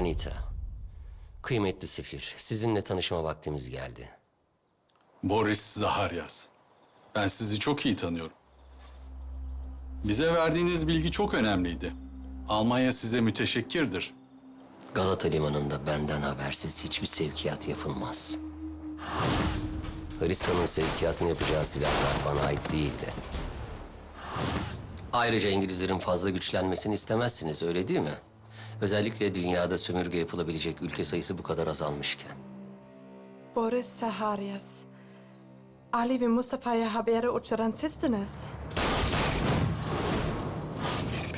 Anita, kıymetli Sefir, sizinle tanışma vaktimiz geldi. Boris Zaharyas. Ben sizi çok iyi tanıyorum. Bize verdiğiniz bilgi çok önemliydi. Almanya size müteşekkirdir. Galata Limanı'nda benden habersiz hiçbir sevkiyat yapılmaz. Hristiyan'ın sevkiyatını yapacağı silahlar bana ait değildi. Ayrıca İngilizlerin fazla güçlenmesini istemezsiniz, öyle değil mi? Özellikle dünyada sömürge yapılabilecek ülke sayısı bu kadar azalmışken. Boris Zaharyas. Ali ve Mustafa'ya haberi uçuran sizdiniz.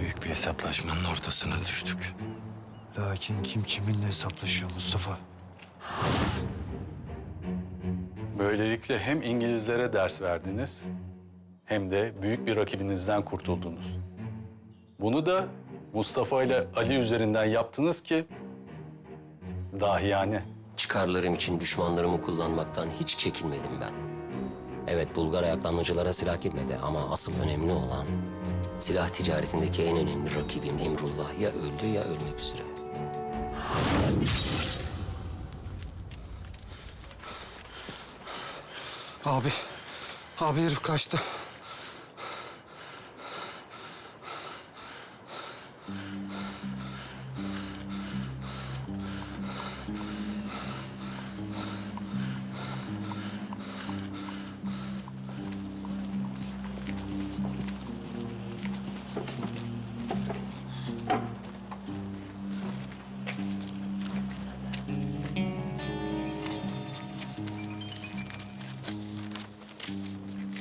Büyük bir hesaplaşmanın ortasına düştük. Lakin kim kiminle hesaplaşıyor Mustafa? Böylelikle hem İngilizlere ders verdiniz, hem de büyük bir rakibinizden kurtuldunuz. Bunu da Mustafa ile Ali üzerinden yaptınız ki dahiyane. Çıkarlarım için düşmanlarımı kullanmaktan hiç çekinmedim ben. Evet, Bulgar ayaklanmacılara silah gitmedi ama asıl önemli olan silah ticaretindeki en önemli rakibim Emrullah ya öldü ya ölmek üzere. Abi herif kaçtı.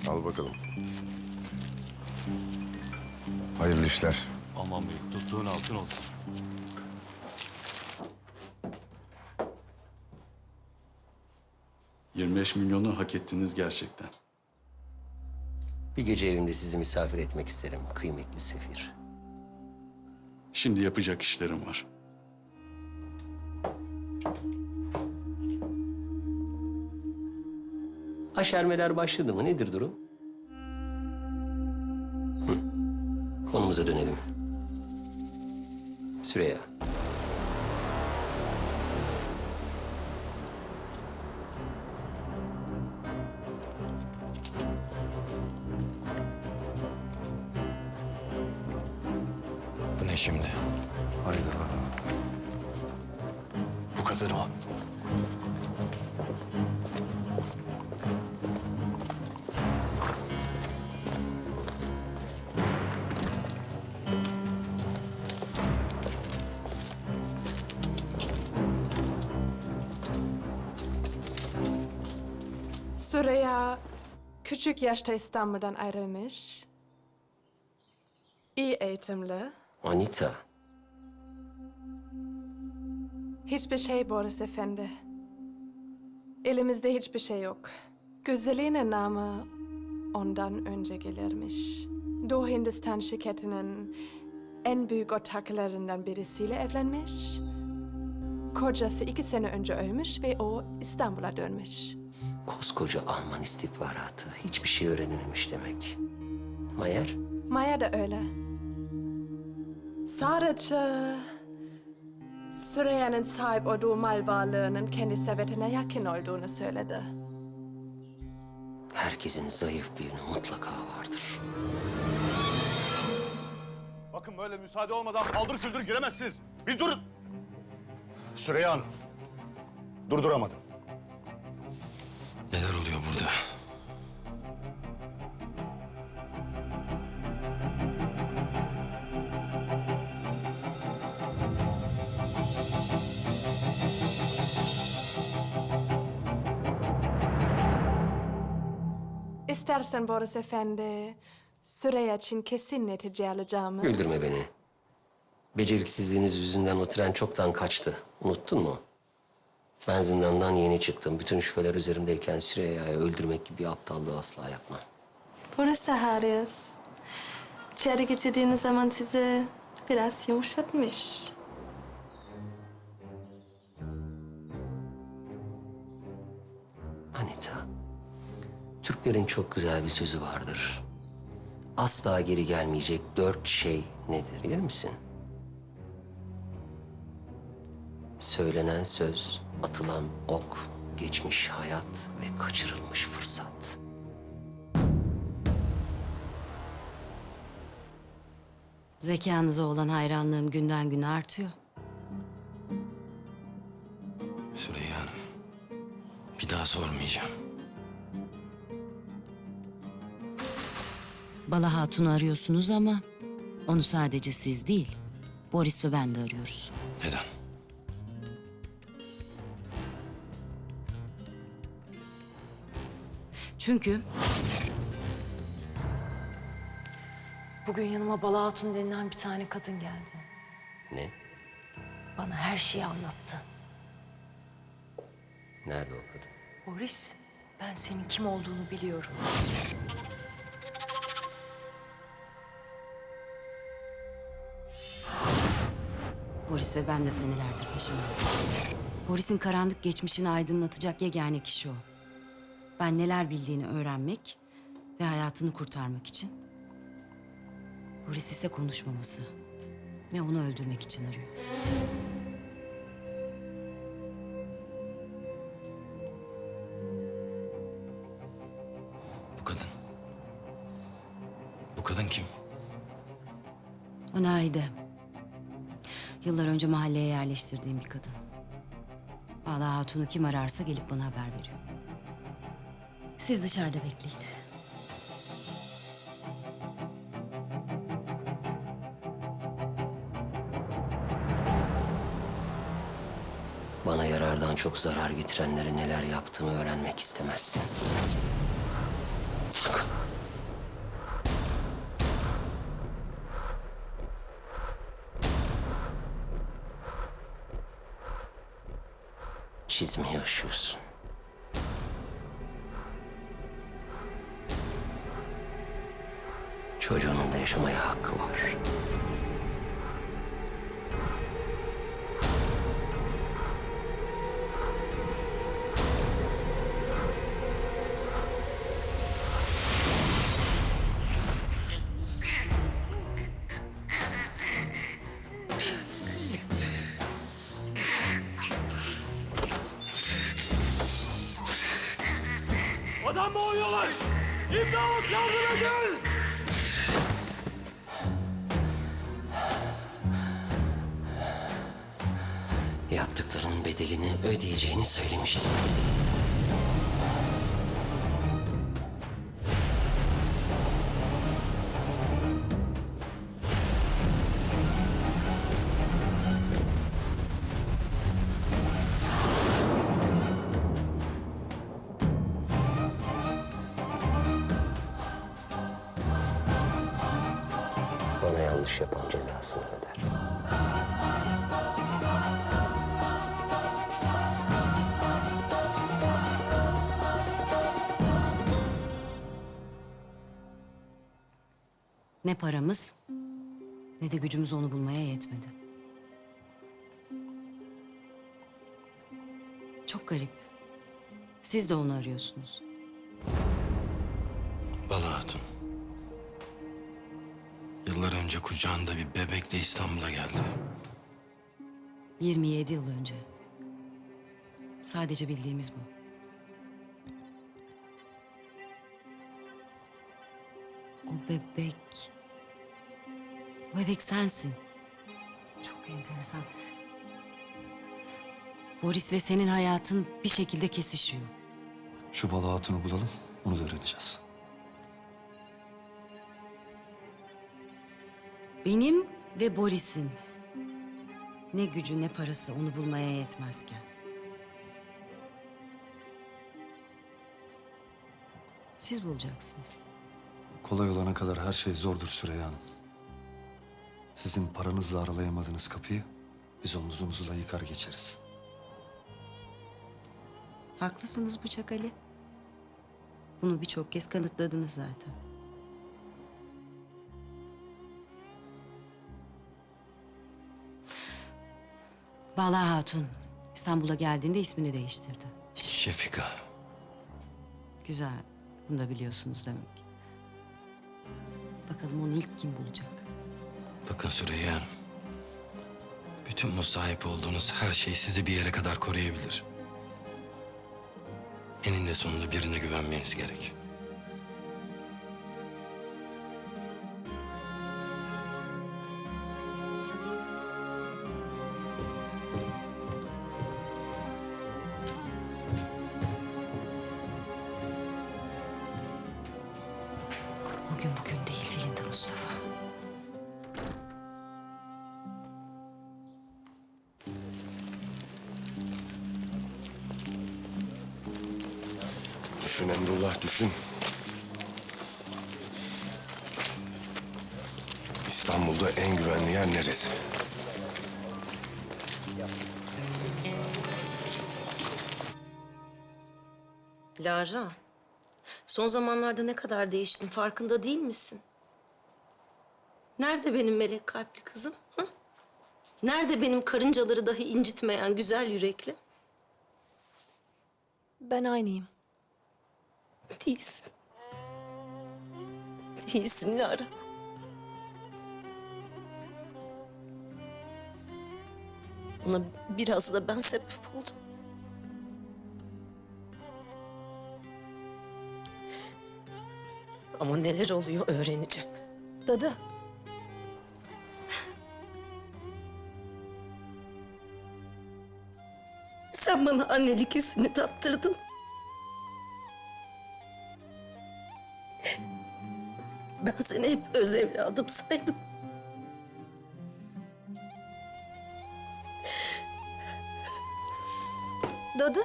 Al bakalım. Hayırlı işler. Aman büyük tuttuğun altın olsun. ...25 milyonu hak ettiniz gerçekten. Bir gece evimde sizi misafir etmek isterim kıymetli Sefir. Şimdi yapacak işlerim var. Aşermeler başladı mı? Nedir durum? Hı. Konumuza dönelim. Süreyya. Bu ne şimdi? Hayda. Bu kadın o. Süreyya küçük yaşta İstanbul'dan ayrılmış. İyi eğitimli. Anita. Hiçbir şey Boris Efendi. Elimizde hiçbir şey yok. Güzelliğinin namı ondan önce gelirmiş. Doğu Hindistan şirketinin en büyük ortaklarından birisiyle evlenmiş. Kocası 2 sene önce ölmüş ve o İstanbul'a dönmüş. Koskoca Alman istihbaratı hiçbir şey öğrenememiş demek. Mayer? Maya da öyle. Sadece Süreyya'nın sahip olduğu mal varlığının kendi servetine yakın olduğunu söyledi. Herkesin zayıf bir yönü mutlaka vardır. Bakın böyle müsaade olmadan paldır küldür giremezsiniz. Bir durun. Süreyya Hanım. Durduramadım. Neler oluyor burada? İstersen Boris Efendi, Süreyya için kesin netice alacağımız... Güldürme beni. Beceriksizliğiniz yüzünden o tren çoktan kaçtı. Unuttun mu? Ben zindandan yeni çıktım. Bütün şüpheler üzerimdeyken Süreyya'yı öldürmek gibi bir aptallığı asla yapmam. Boris Zaharyas, içeri geçirdiğiniz zaman sizi biraz yumuşatmış. Anita, Türklerin çok güzel bir sözü vardır. Asla geri gelmeyecek 4 şey nedir, bilir misin? Söylenen söz, atılan ok, geçmiş hayat ve kaçırılmış fırsat. Zekanıza olan hayranlığım günden güne artıyor. Süreyya Hanım, bir daha sormayacağım. Bala Hatun'u arıyorsunuz ama onu sadece siz değil, Boris ve ben de arıyoruz. Neden? Çünkü Bugün yanıma Bala Hatun denilen bir tane kadın geldi. Ne? Bana her şeyi anlattı. Nerede o kadın? Boris, ben senin kim olduğunu biliyorum. Boris ve ben de senelerdir peşindeyiz. Boris'in karanlık geçmişini aydınlatacak yegane kişi o. Ben neler bildiğini öğrenmek ve hayatını kurtarmak için. Boris ise konuşmaması ve onu öldürmek için arıyor. Bu kadın. Bu kadın kim? O Naide. Yıllar önce mahalleye yerleştirdiğim bir kadın. Bala Hatun'u kim ararsa gelip bana haber veriyor. Siz dışarıda bekleyin. Bana yarardan çok zarar getirenlere neler yaptığımı öğrenmek istemezsin. Sakın. Çizme yaşıyorsun. Çocuğunun da yaşamaya hakkı var. Adam boğuyorlar! İmdat, yardım edin! Yaptıklarının bedelini ödeyeceğini söylemiştim. Bana yanlış yapan cezasını öder. Ne paramız ne de gücümüz onu bulmaya yetmedi. Çok garip. Siz de onu arıyorsunuz. Bala Hatun. Yıllar önce kucağında bir bebekle İstanbul'a geldi. 27 yıl önce. Sadece bildiğimiz bu. O bebek... O bebek sensin. Çok enteresan. Boris ve senin hayatın bir şekilde kesişiyor. Şu Bala Hatun'u bulalım, onu da öğreneceğiz. Benim ve Boris'in ne gücü ne parası onu bulmaya yetmezken. Siz bulacaksınız. Kolay olana kadar her şey zordur Süreyya Hanım. Sizin paranızla aralayamadığınız kapıyı biz omuzumuzla yıkar geçeriz. Haklısınız Bıçak Ali. Bunu birçok kez kanıtladınız zaten. Bala Hatun İstanbul'a geldiğinde ismini değiştirdi. Şefika. Güzel. Bunu da biliyorsunuz demek. Bakalım onu ilk kim bulacak? Bakın Süreyya Hanım. Bütün bu sahip olduğunuz her şey sizi bir yere kadar koruyabilir. Eninde sonunda birine güvenmeniz gerek. Bugün değil Filinta Mustafa. Düşün Emrullah, düşün. İstanbul'da en güvenli yer neresi? Lara, son zamanlarda ne kadar değiştin farkında değil misin? Nerede benim melek kalpli kızım? Hı? Nerede benim karıncaları dahi incitmeyen güzel yürekli? Ben aynıyım. Değilsin. Değilsin Lara. Ona biraz da ben sebep oldum. Ama neler oluyor öğreneceğim. Dadı. Sen bana annelik hissini tattırdın. Ben seni hep öz evladım saydım. Dadı.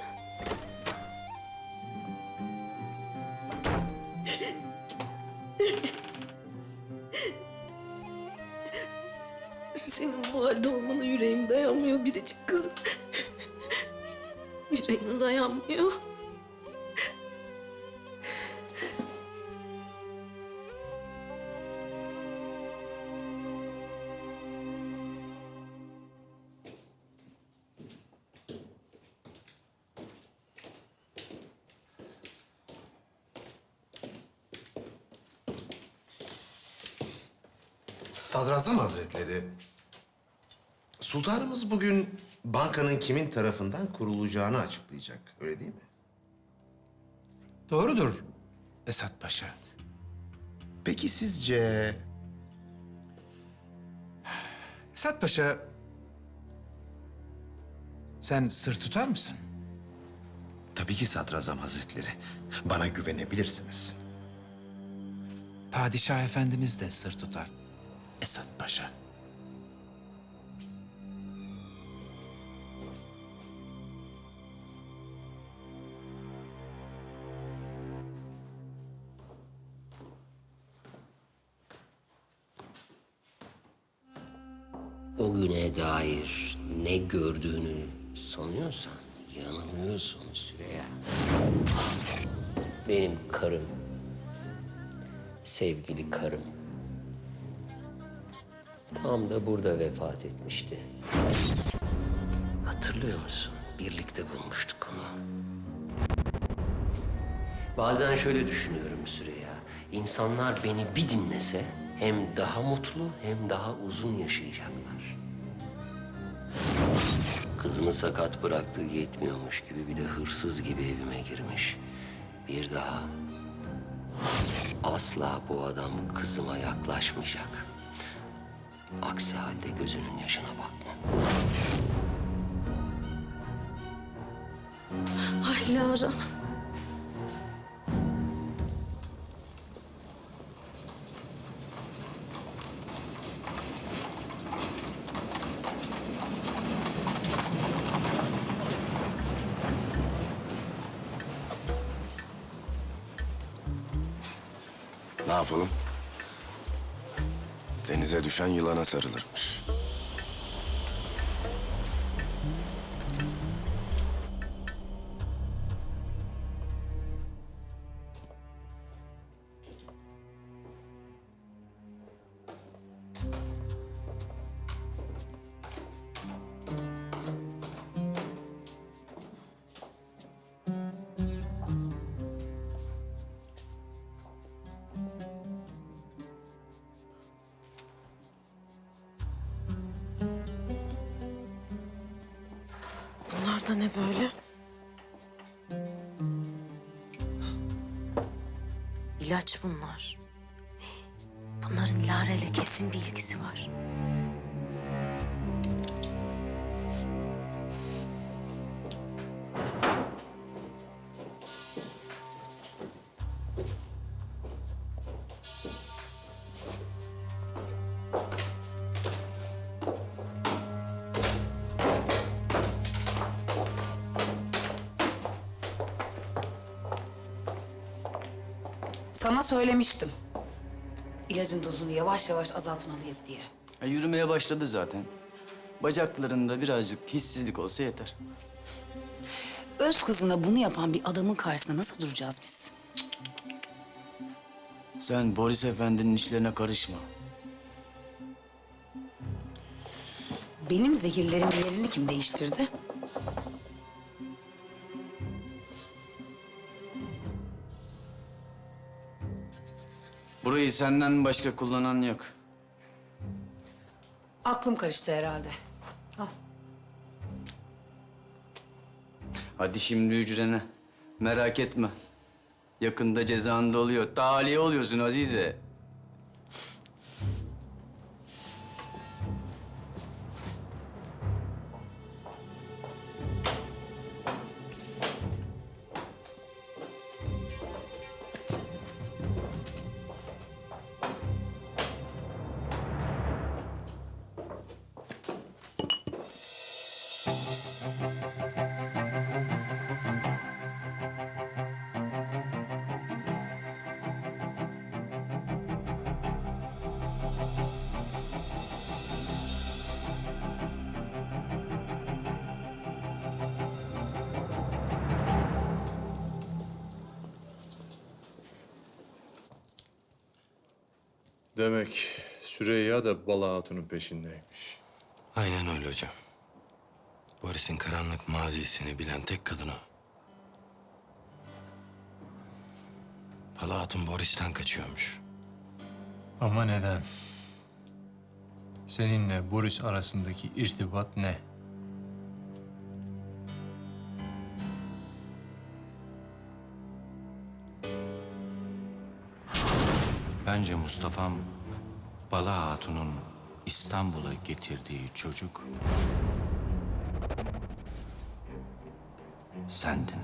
Senin bu halde olmana yüreğim dayanmıyor biricik kızım. Yüreğim dayanmıyor. Sadrazam Hazretleri, sultanımız bugün bankanın kimin tarafından kurulacağını açıklayacak, öyle değil mi? Doğrudur Esat Paşa. Peki sizce Esat Paşa, sen sır tutar mısın? tabii ki Sadrazam Hazretleri, bana güvenebilirsiniz. Padişah Efendimiz de sır tutar Esat Paşa. O güne dair ne gördüğünü sanıyorsan yanılıyorsun Süreyya. Benim karım, sevgili karım, tam da burada vefat etmişti. Hatırlıyor musun? Birlikte bulmuştuk onu. Bazen şöyle düşünüyorum Süreyya. İnsanlar beni bir dinlese hem daha mutlu hem daha uzun yaşayacaklar. Kızımı sakat bıraktığı yetmiyormuş gibi bir de hırsız gibi evime girmiş. Bir daha asla bu adam kızıma yaklaşmayacak. Aksi halde gözünün yaşına bakma. Ay Lara. Ne yapalım? Denize düşen yılana sarılırmış. da ne böyle? İlaç bunlar. Bunların Lara ile kesin bir ilgisi var. Sana söylemiştim. İlacın dozunu yavaş yavaş azaltmalıyız diye. Yürümeye başladı zaten. Bacaklarında birazcık hissizlik olsa yeter. Öz kızına bunu yapan bir adamın karşısında nasıl duracağız biz? Sen Boris Efendi'nin işlerine karışma. Benim zehirlerimin yerini kim değiştirdi? Burayı senden başka kullanan yok. Aklım karıştı herhalde. Al. Hadi şimdi hücrene. Merak etme. Yakında cezan da oluyor. Tahliye oluyorsun Azize. Demek Süreyya da Bala Hatun'un peşindeymiş. Aynen öyle hocam. Boris'in karanlık mazisini bilen tek kadın o. Bala Hatun Boris'ten kaçıyormuş. Ama neden? Seninle Boris arasındaki irtibat ne? Bence Mustafa'm Bala Hatun'un İstanbul'a getirdiği çocuk sendin.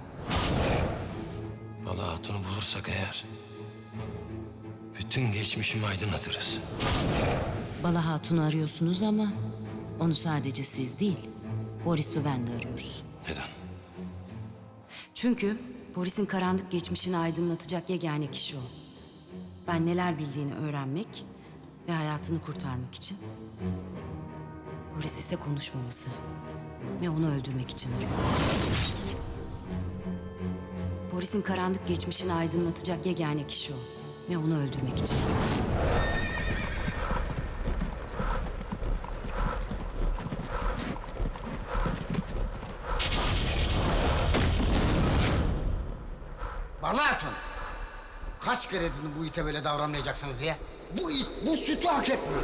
Bala Hatun'u bulursak eğer bütün geçmişimi aydınlatırız. Bala Hatun'u arıyorsunuz ama onu sadece siz değil, Boris ve ben de arıyoruz. Neden? Çünkü Boris'in karanlık geçmişini aydınlatacak yegane kişi o. Ben neler bildiğini öğrenmek ve hayatını kurtarmak için. Boris ise konuşmaması ve onu öldürmek için arıyor. Boris'in karanlık geçmişini aydınlatacak yegane kişi o ve onu öldürmek için arıyor. Bala Hatun, kaç kere dedim bu ite böyle davranmayacaksınız diye. Bu it bu sütü hak etmiyor.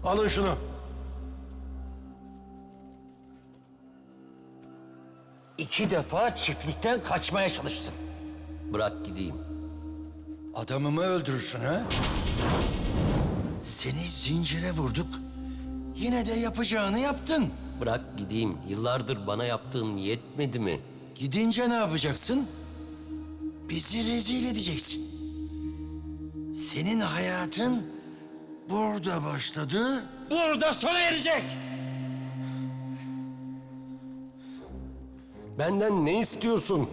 Alın şunu. İki defa çiftlikten kaçmaya çalıştın. Bırak gideyim. Adamımı öldürürsün ha? Seni zincire vurduk. Yine de yapacağını yaptın. Bırak gideyim. Yıllardır bana yaptığın yetmedi mi? Gidince ne yapacaksın? Bizi rezil edeceksin. Senin hayatın burada başladı. Burada sona erecek. Benden ne istiyorsun?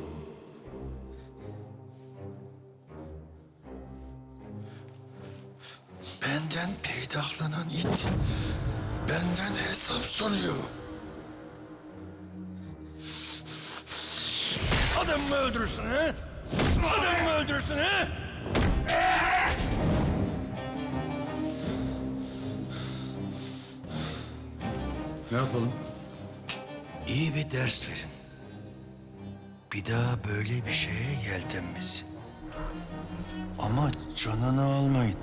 Benden peydahlanan it benden hesap soruyor. Adamımı öldürürsün ha? Adamımı öldürürsün ha? Ne yapalım? İyi bir ders verin. Bir daha böyle bir şeye yeltenmesin. Ama canını almayın.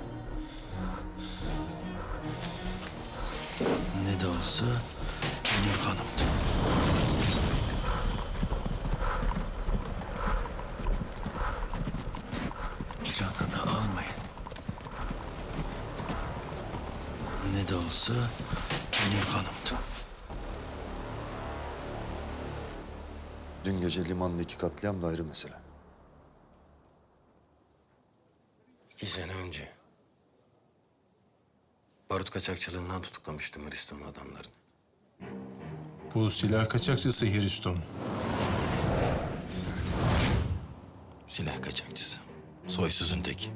Ne de olsa benim kanımdı. Canını almayın. Ne de olsa benim kanımdı. Dün gece limandaki katliam da ayrı mesele. 2 sene önce barut kaçakçılığından tutuklamıştım Hristiyan adamlarını. Bu silah kaçakçısı Hriston. Silah kaçakçısı. Soysuzun teki.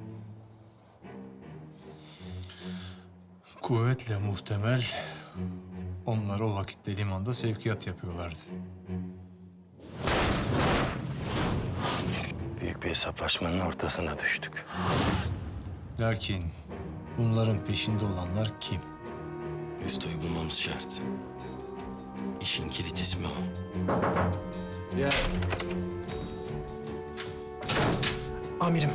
Kuvvetle muhtemel onlar o vakitte limanda sevkiyat yapıyorlardı. Büyük bir hesaplaşmanın ortasına düştük. Lakin bunların peşinde olanlar kim? Hristo'yu bulmamız şart. İşin kilit ismi o. Amirim.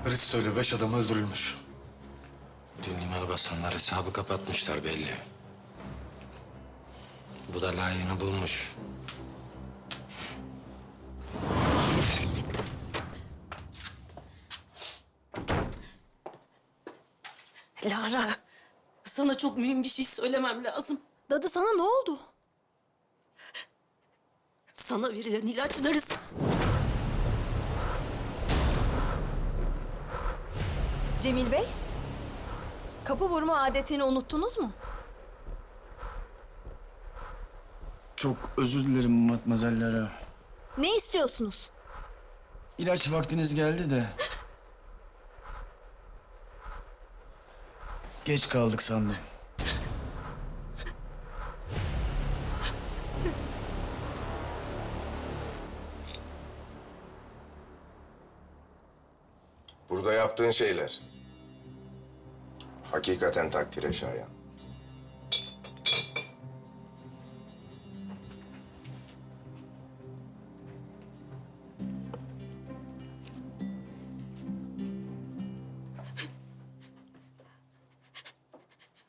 Hristo ile 5 adam öldürülmüş. Dün limanı basanlar hesabı kapatmışlar belli. Bu da layığını bulmuş. Lara, sana çok mühim bir şey söylemem lazım. Dadı sana ne oldu? Sana verilen ilaçları... Cemil Bey, kapı vurma adetini unuttunuz mu? Çok özür dilerim Matmazel. Ne istiyorsunuz? İlaç vaktiniz geldi de. Geç kaldık sandım. Burada yaptığın şeyler hakikaten takdire şayan.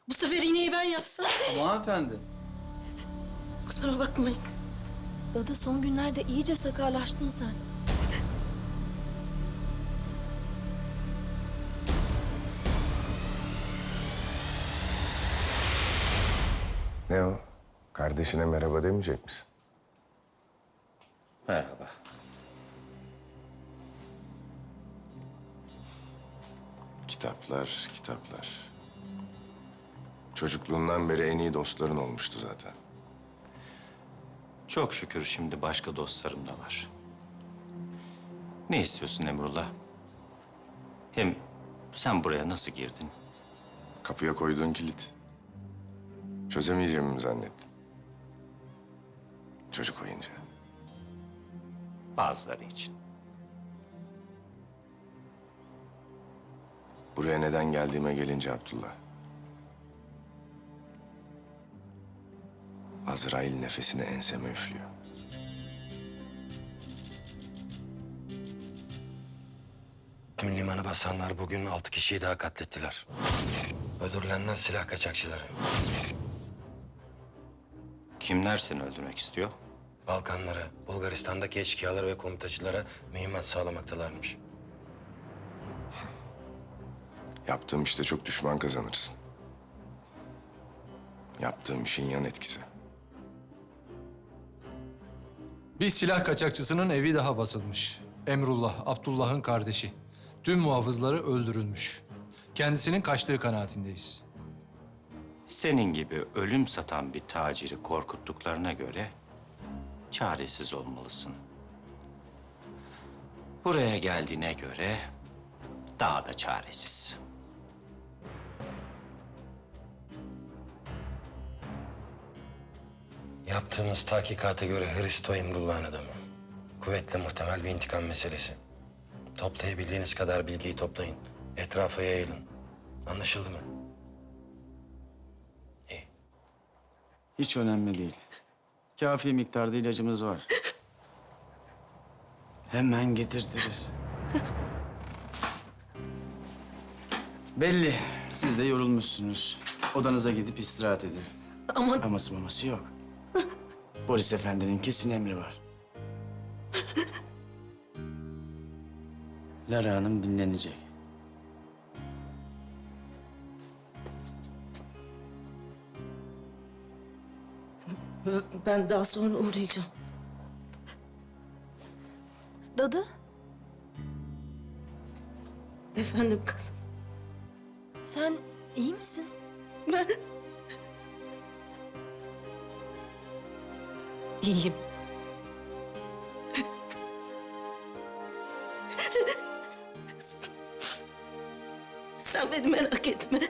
Bu sefer iğneyi ben yapsam. Ama hanımefendi. Kusura bakmayın. Dadı son günlerde iyice sakarlaştın sen. Ne o? Kardeşine merhaba demeyecek misin? Merhaba. Kitaplar, kitaplar. Çocukluğundan beri en iyi dostların olmuştu zaten. Çok şükür şimdi başka dostlarım da var. Ne istiyorsun Emrullah? Hem sen buraya nasıl girdin? Kapıya koyduğun kilit. Çözemeyeceğimi mi zannettin? Çocuk oyuncağı. Bazıları için. Buraya neden geldiğime gelince Abdullah. Azrail nefesini enseme üflüyor. Dün limanı basanlar bugün 6 kişiyi daha katlettiler. Öldürülenler silah kaçakçıları. Kimler seni öldürmek istiyor? Balkanlara, Bulgaristan'daki eşkıyalara ve komitacılara mühimmat sağlamaktalarmış. Yaptığım işte çok düşman kazanırsın. Yaptığım işin yan etkisi. Bir silah kaçakçısının evi daha basılmış. Emrullah, Abdullah'ın kardeşi. Tüm muhafızları öldürülmüş. Kendisinin kaçtığı kanaatindeyiz. Senin gibi ölüm satan bir taciri korkuttuklarına göre çaresiz olmalısın. Buraya geldiğine göre daha da çaresiz. Yaptığımız tahkikata göre Hristo Emrullah'ın adamı. Kuvvetle muhtemel bir intikam meselesi. Toplayabildiğiniz kadar bilgiyi toplayın. Etrafa yayılın. Anlaşıldı mı? Hiç önemli değil. Kafi miktarda ilacımız var. Hemen getirtiriz. Belli. Siz de yorulmuşsunuz. Odanıza gidip istirahat edin. Ama... Aması maması yok. Boris Efendi'nin kesin emri var. Lara Hanım dinlenecek. Ben daha sonra uğrayacağım. Dadı, Efendim kızım. sen iyi misin? Ben... İyiyim. Sen beni merak etme.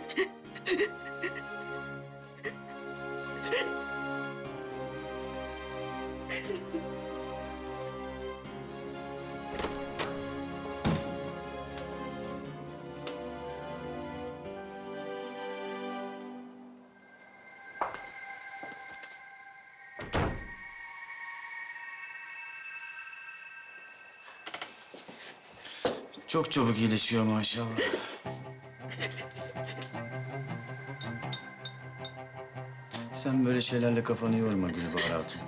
Çok çabuk iyileşiyor maşallah. Sen böyle şeylerle kafanı yorma Gülbahar Hatun.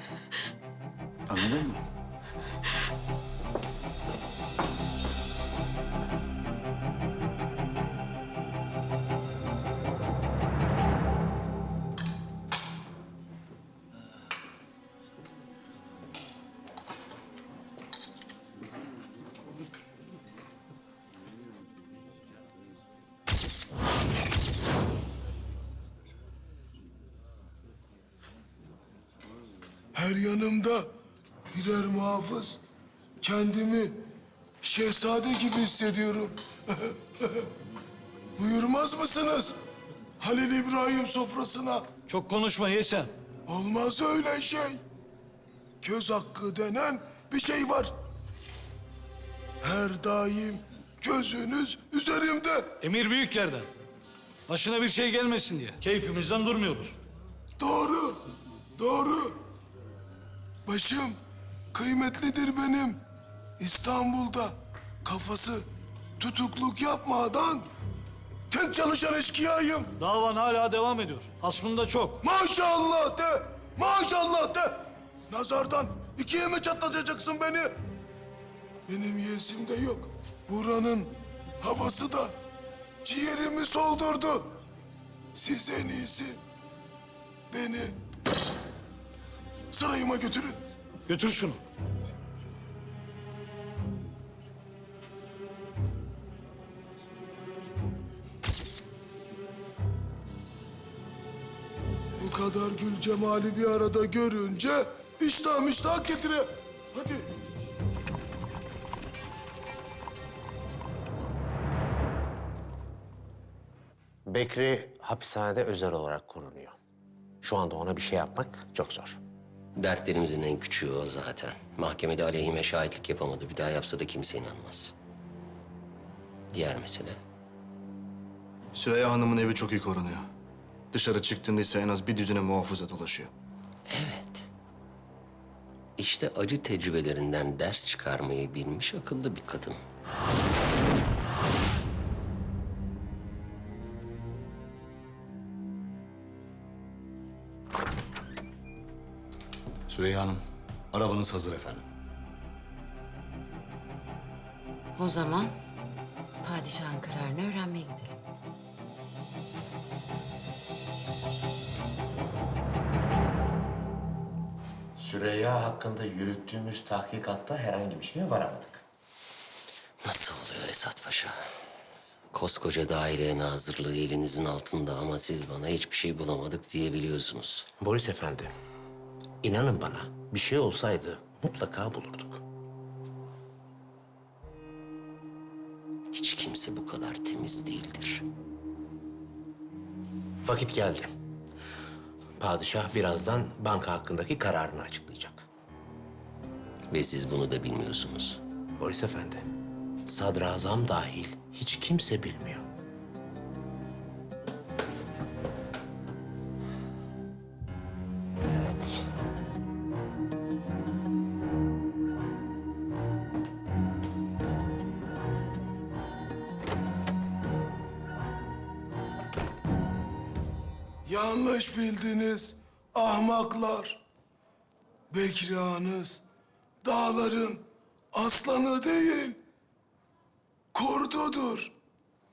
Anladın mı? Her yanımda birer muhafız. Kendimi şehzade gibi hissediyorum. Buyurmaz mısınız Halil İbrahim sofrasına? Çok konuşma Yesen. Olmaz öyle şey. Göz hakkı denen bir şey var. Her daim gözünüz üzerimde. Emir büyük yerden. Başına bir şey gelmesin diye. Keyfimizden durmuyoruz. Doğru, doğru. Başım kıymetlidir benim. İstanbul'da kafası tutukluk yapmadan tek çalışan eşkıyayım. Davan hala devam ediyor. Hasmında çok. Maşallah de, maşallah de. Nazardan ikiye mi çatlatacaksın beni? Benim yesim de yok. Buranın havası da ciğerimi soldurdu. Siz en iyisi beni sarayıma götürün. Götür şunu. Bu kadar gül cemali bir arada görünce iştah getire. Hadi. Bekri hapishanede özel olarak korunuyor. Şu anda ona bir şey yapmak çok zor. Dertlerimizin en küçüğü o zaten. Mahkemede aleyhime şahitlik yapamadı. Bir daha yapsa da kimse inanmaz. Diğer mesele. Süreyya Hanım'ın evi çok iyi korunuyor. Dışarı çıktığında ise en az bir düzine muhafıza dolaşıyor. Evet. İşte acı tecrübelerinden ders çıkarmayı bilmiş akıllı bir kadın. Süreyya Hanım, arabanız hazır efendim. O zaman padişahın kararını öğrenmeye gidelim. Süreyya hakkında yürüttüğümüz tahkikatta herhangi bir şeye varamadık. Nasıl oluyor Esat Paşa? Koskoca daire nazırlığı elinizin altında ama siz bana hiçbir şey bulamadık diyebiliyorsunuz. Boris Efendi, inanın bana bir şey olsaydı mutlaka bulurduk. Hiç kimse bu kadar temiz değildir. Vakit geldi. Padişah birazdan banka hakkındaki kararını açıklayacak. Ve siz bunu da bilmiyorsunuz. Boris Efendi, sadrazam dahil hiç kimse bilmiyor. Evet. Yanlış bildiniz ahmaklar. Bekri ağanız dağların aslanı değil, kurdudur.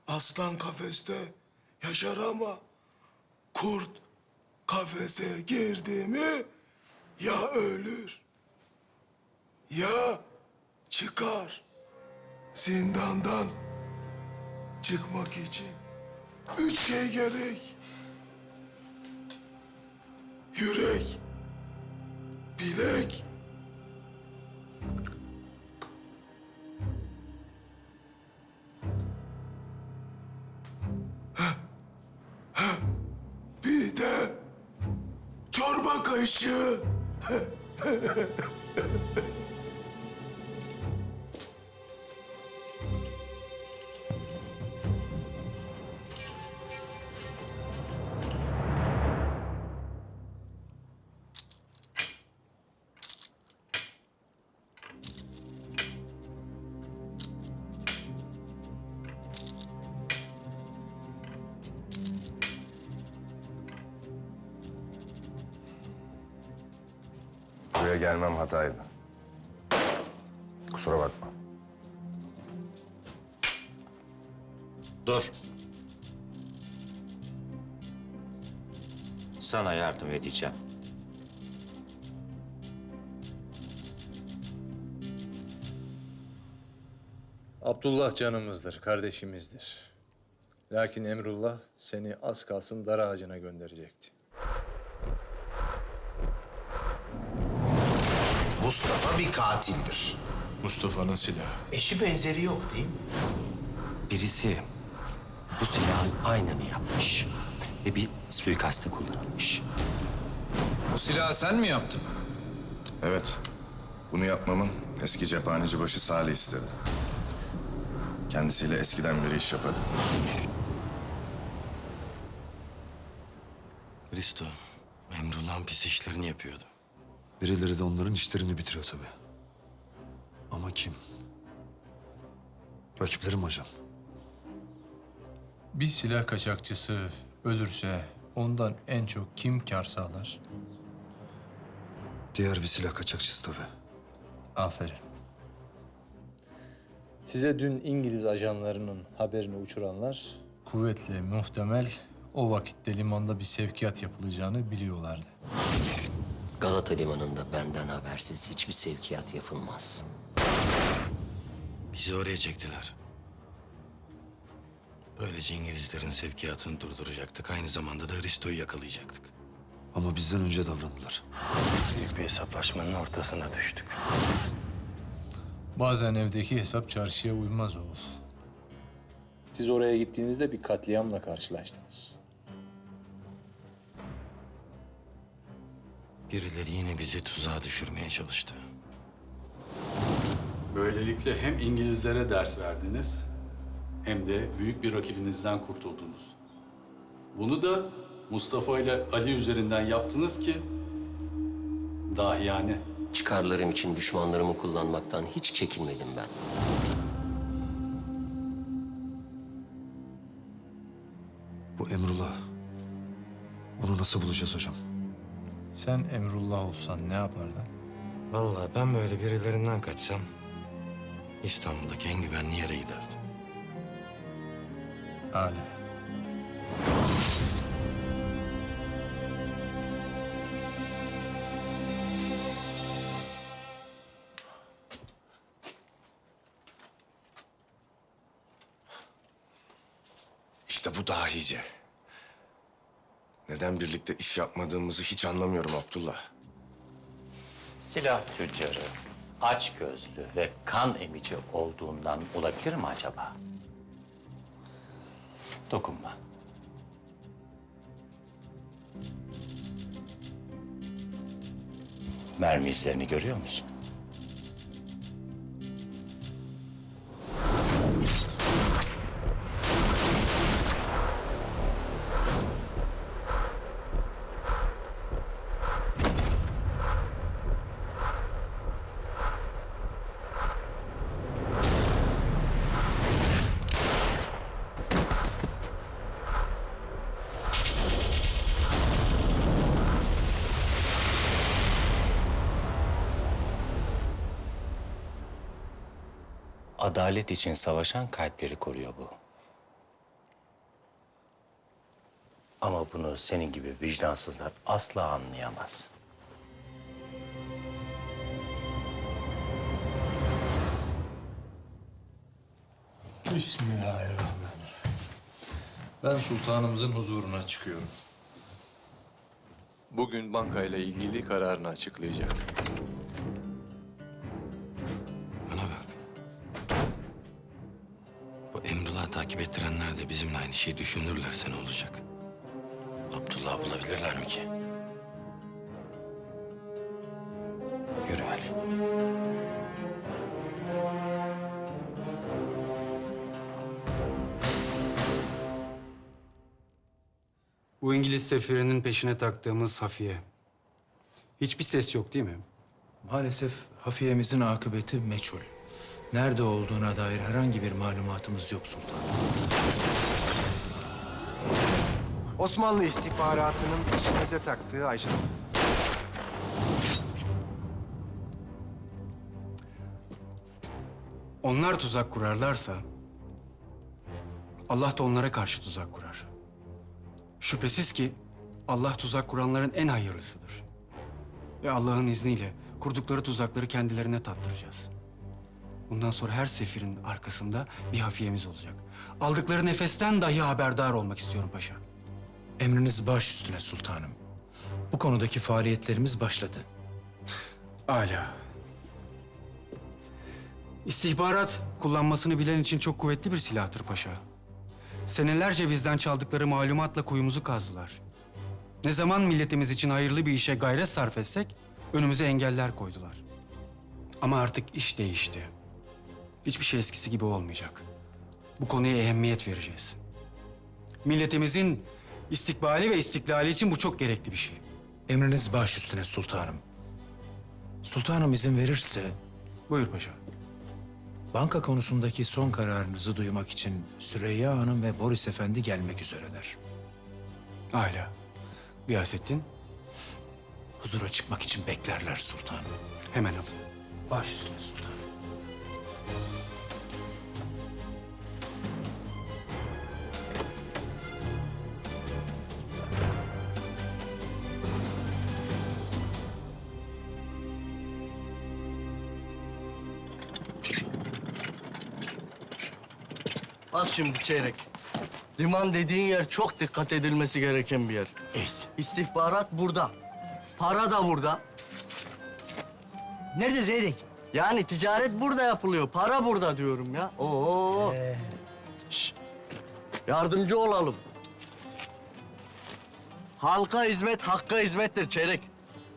Aslan kafeste yaşar ama kurt kafese girdi mi ya ölür ya çıkar. Zindandan çıkmak için 3 şey gerek. Yürek, bilek, bir de çorba kaşığı. Buraya gelmem hataydı. Kusura bakma. Dur. Sana yardım edeceğim. Abdullah canımızdır, kardeşimizdir. Lakin Emrullah seni az kalsın dar ağacına gönderecekti. Mustafa bir katildir. Mustafa'nın silahı. Eşi benzeri yok değil mi? Birisi bu silahın aynını yapmış ve bir suikaste kullanılmış. Bu silahı sen mi yaptın? Evet. Bunu yapmamın eski cephaneci başı Salih istedi. Kendisiyle eskiden beri iş yaparım. Hristo, Emrullah'ın pis işlerini yapıyordu. Birileri de onların işlerini bitiriyor tabii. Ama kim? Rakiplerim hocam. Bir silah kaçakçısı ölürse ondan en çok kim kâr sağlar? Diğer bir silah kaçakçısı tabii. Aferin. Size dün İngiliz ajanlarının haberini uçuranlar kuvvetle muhtemel o vakitte limanda bir sevkiyat yapılacağını biliyorlardı. Galata Limanı'nda benden habersiz hiçbir sevkiyat yapılmaz. Bizi oraya çektiler. Böylece İngilizlerin sevkiyatını durduracaktık. Aynı zamanda da Hristo'yu yakalayacaktık. Ama bizden önce davrandılar. Büyük bir hesaplaşmanın ortasına düştük. Bazen evdeki hesap çarşıya uymaz oğul. Siz oraya gittiğinizde bir katliamla karşılaştınız. Birileri yine bizi tuzağa düşürmeye çalıştı. Böylelikle hem İngilizlere ders verdiniz hem de büyük bir rakibinizden kurtuldunuz. Bunu da Mustafa ile Ali üzerinden yaptınız ki dahiyane. Çıkarlarım için düşmanlarımı kullanmaktan hiç çekinmedim ben. Bu Emrullah. Onu nasıl bulacağız hocam? Sen Emrullah olsan ne yapardın? Vallahi ben böyle birilerinden kaçsam İstanbul'daki en güvenli yere giderdim. Âlâ. İşte bu dahice. Neden birlikte iş yapmadığımızı hiç anlamıyorum Abdullah. Silah tüccarı, açgözlü ve kan emici olduğundan olabilir mi acaba? Dokunma. Mermi izlerini görüyor musun? Adalet için savaşan kalpleri koruyor bu. Ama bunu senin gibi vicdansızlar asla anlayamaz. Bismillahirrahmanirrahim. Ben sultanımızın huzuruna çıkıyorum. Bugün bankayla ilgili kararını açıklayacak. Bana bak. Bu Emrullah'ı takip ettirenler de bizimle aynı şeyi düşünürlerse ne olacak? Abdullah'ı bulabilirler mi ki? Yürü Ali. Bu İngiliz sefirinin peşine taktığımız Safiye. Hiçbir ses yok değil mi? Maalesef hafiyemizin akıbeti meçhul. Nerede olduğuna dair herhangi bir malumatımız yok sultanım. Osmanlı istihbaratının peşinize taktığı ajan. Onlar tuzak kurarlarsa Allah da onlara karşı tuzak kurar. Şüphesiz ki Allah tuzak kuranların en hayırlısıdır. Ve Allah'ın izniyle kurdukları tuzakları kendilerine tattıracağız. Bundan sonra her sefirin arkasında bir hafiyemiz olacak. Aldıkları nefesten dahi haberdar olmak istiyorum paşa. Emriniz baş üstüne sultanım. Bu konudaki faaliyetlerimiz başladı. Âlâ. İstihbarat kullanmasını bilen için çok kuvvetli bir silahtır paşa. Senelerce bizden çaldıkları malumatla kuyumuzu kazdılar. Ne zaman milletimiz için hayırlı bir işe gayret sarf etsek önümüze engeller koydular. Ama artık iş değişti. Hiçbir şey eskisi gibi olmayacak. Bu konuya ehemmiyet vereceğiz. Milletimizin istikbali ve istiklali için bu çok gerekli bir şey. Emriniz baş üstüne sultanım. Sultanım izin verirse... Buyur paşa. Banka konusundaki son kararınızı duymak için Süreyya Hanım ve Boris Efendi gelmek üzereler. Âlâ. Gıyasettin? Huzura çıkmak için beklerler sultanım. Hemen alın. Baş üstüne sultanım. Bak şimdi Çeyrek. Liman dediğin yer çok dikkat edilmesi gereken bir yer. İstihbarat burada. Para da burada. Nerede Zeyrek? Yani ticaret burada yapılıyor. Para burada diyorum ya. Oo. Şş. Yardımcı olalım. Halka hizmet, hakka hizmettir Çeyrek.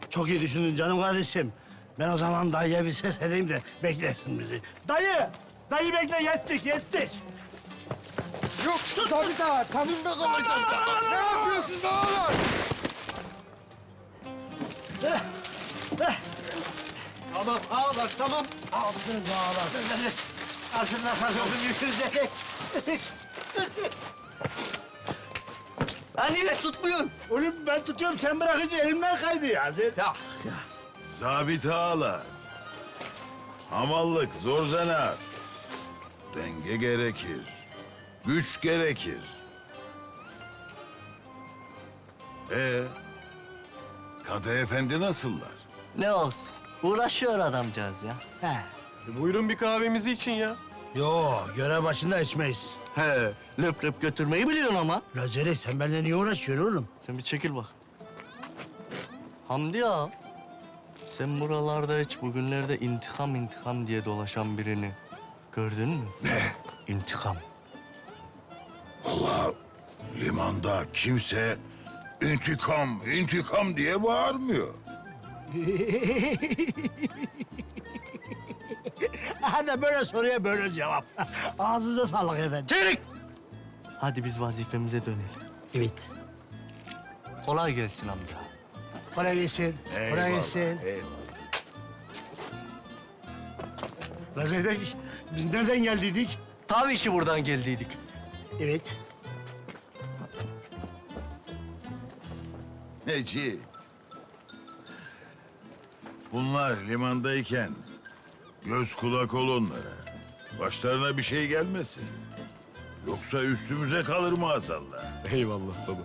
Çok iyi düşündün canım kardeşim. Ben o zaman dayıya bir ses edeyim de beklesin bizi. Dayı! Dayı bekle, yettik. Yok, Sabit ağa, kabında kalacağız. Ne yapıyorsun ağalar? Tamam ağalar, tamam. Aferin ağalar. Aslında kalkıyorsun yükselecek. Ben niye tutmuyorsun? Oğlum ben tutuyorum, sen bırakınca elimden kaydı ya. Ya. Zabit ağalar. Hamallık zor zanaat. Denge gerekir. Güç gerekir. Kadı efendi nasıllar? Ne olsun? Uğraşıyor adamcağız ya. He. Buyurun bir kahvemizi için ya. Yo, görev başında içmeyiz. He, löp löp götürmeyi biliyorsun ama. La Zerek, sen benimle niye uğraşıyorsun oğlum? Sen bir çekil bak. Hamdi ya, sen buralarda hiç bugünlerde intikam diye dolaşan birini gördün mü? Ne? İntikam. Vallahi limanda kimse intikam diye bağırmıyor. Hadi böyle soruya böyle cevap. Ağzınıza sağlık efendim. Çeyrek! Hadi biz vazifemize dönelim. Evet. Kolay gelsin amca. Kolay gelsin. Kolay gelsin. Razey, biz nereden geldiydik? Tabii ki buradan geldiydik. Evet. Necip. Bunlar limandayken göz kulak ol onlara. Başlarına bir şey gelmesin. Yoksa üstümüze kalır maazallah. Eyvallah baba.